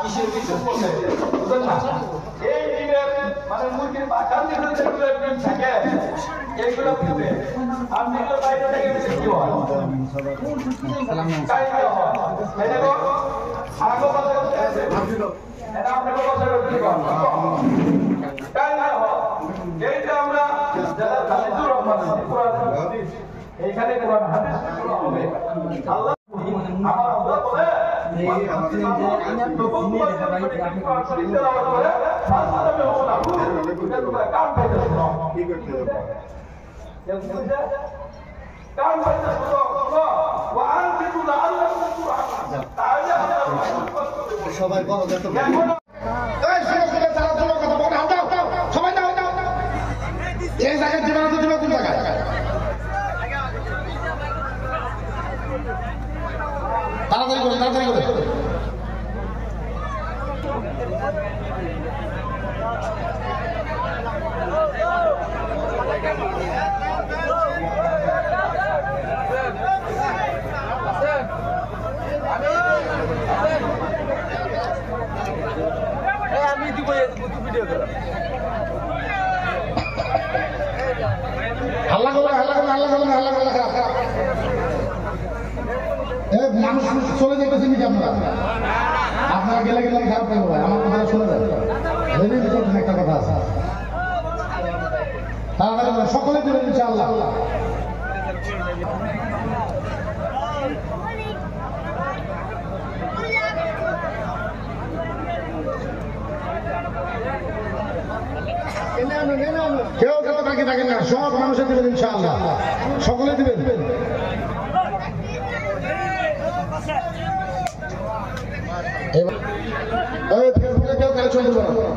কিসের কিছু বলে বুঝলেন না এই ডিমের মানে মুরগির বাচ্চার ভিতরে যেগুলো ডিম থাকে এইগুলো দিবে আর যেগুলো বাইরে থেকে বেশি কি হয় এটা তো আগে বলে এটা আপনাকে বলে কি তাই না এইটা আমরা যারা হাদিসুর রহমান কোরআন হাদিস এইখানে কোরআন হাদিস হবে আল্লাহ আমার আল্লাহ বলে এই আপনি যে আইনার দিনে দেখা ভাই আপনি তেলাওয়াত করে ফাসাদে হোনা এটা তোমরা কাম পাইতে শুনো কি করতে হবে কাম পাইতে শুনো ওয়া আনফিকু লাআল্লাকুম তুরহামুন তাআলা সবাই বড় দেখো এই শুনে তারা তোমার কথা বলে হাত দাও সবাই দাও এই জায়গায় জীবন তো দিবা কোন জায়গায় তাড়াতাড়ি করে আমি দিব ভিডিও করো হাল্লা মানুষ চলে যেতেছে নাকি আপনারা গেলে খারাপ লাগবে ভাই আমার কথা শুনে যায় একটা কথা আছে তাড়াতাড়ি সকলে দিবেন ইনশাআল্লাহ কেউ কেউ বাকি থাকেন না সব মানুষের দিবেন ইনশাআল্লাহ সকলে দিবেন ফেসবুকে কেউ কালেকশন করবে না।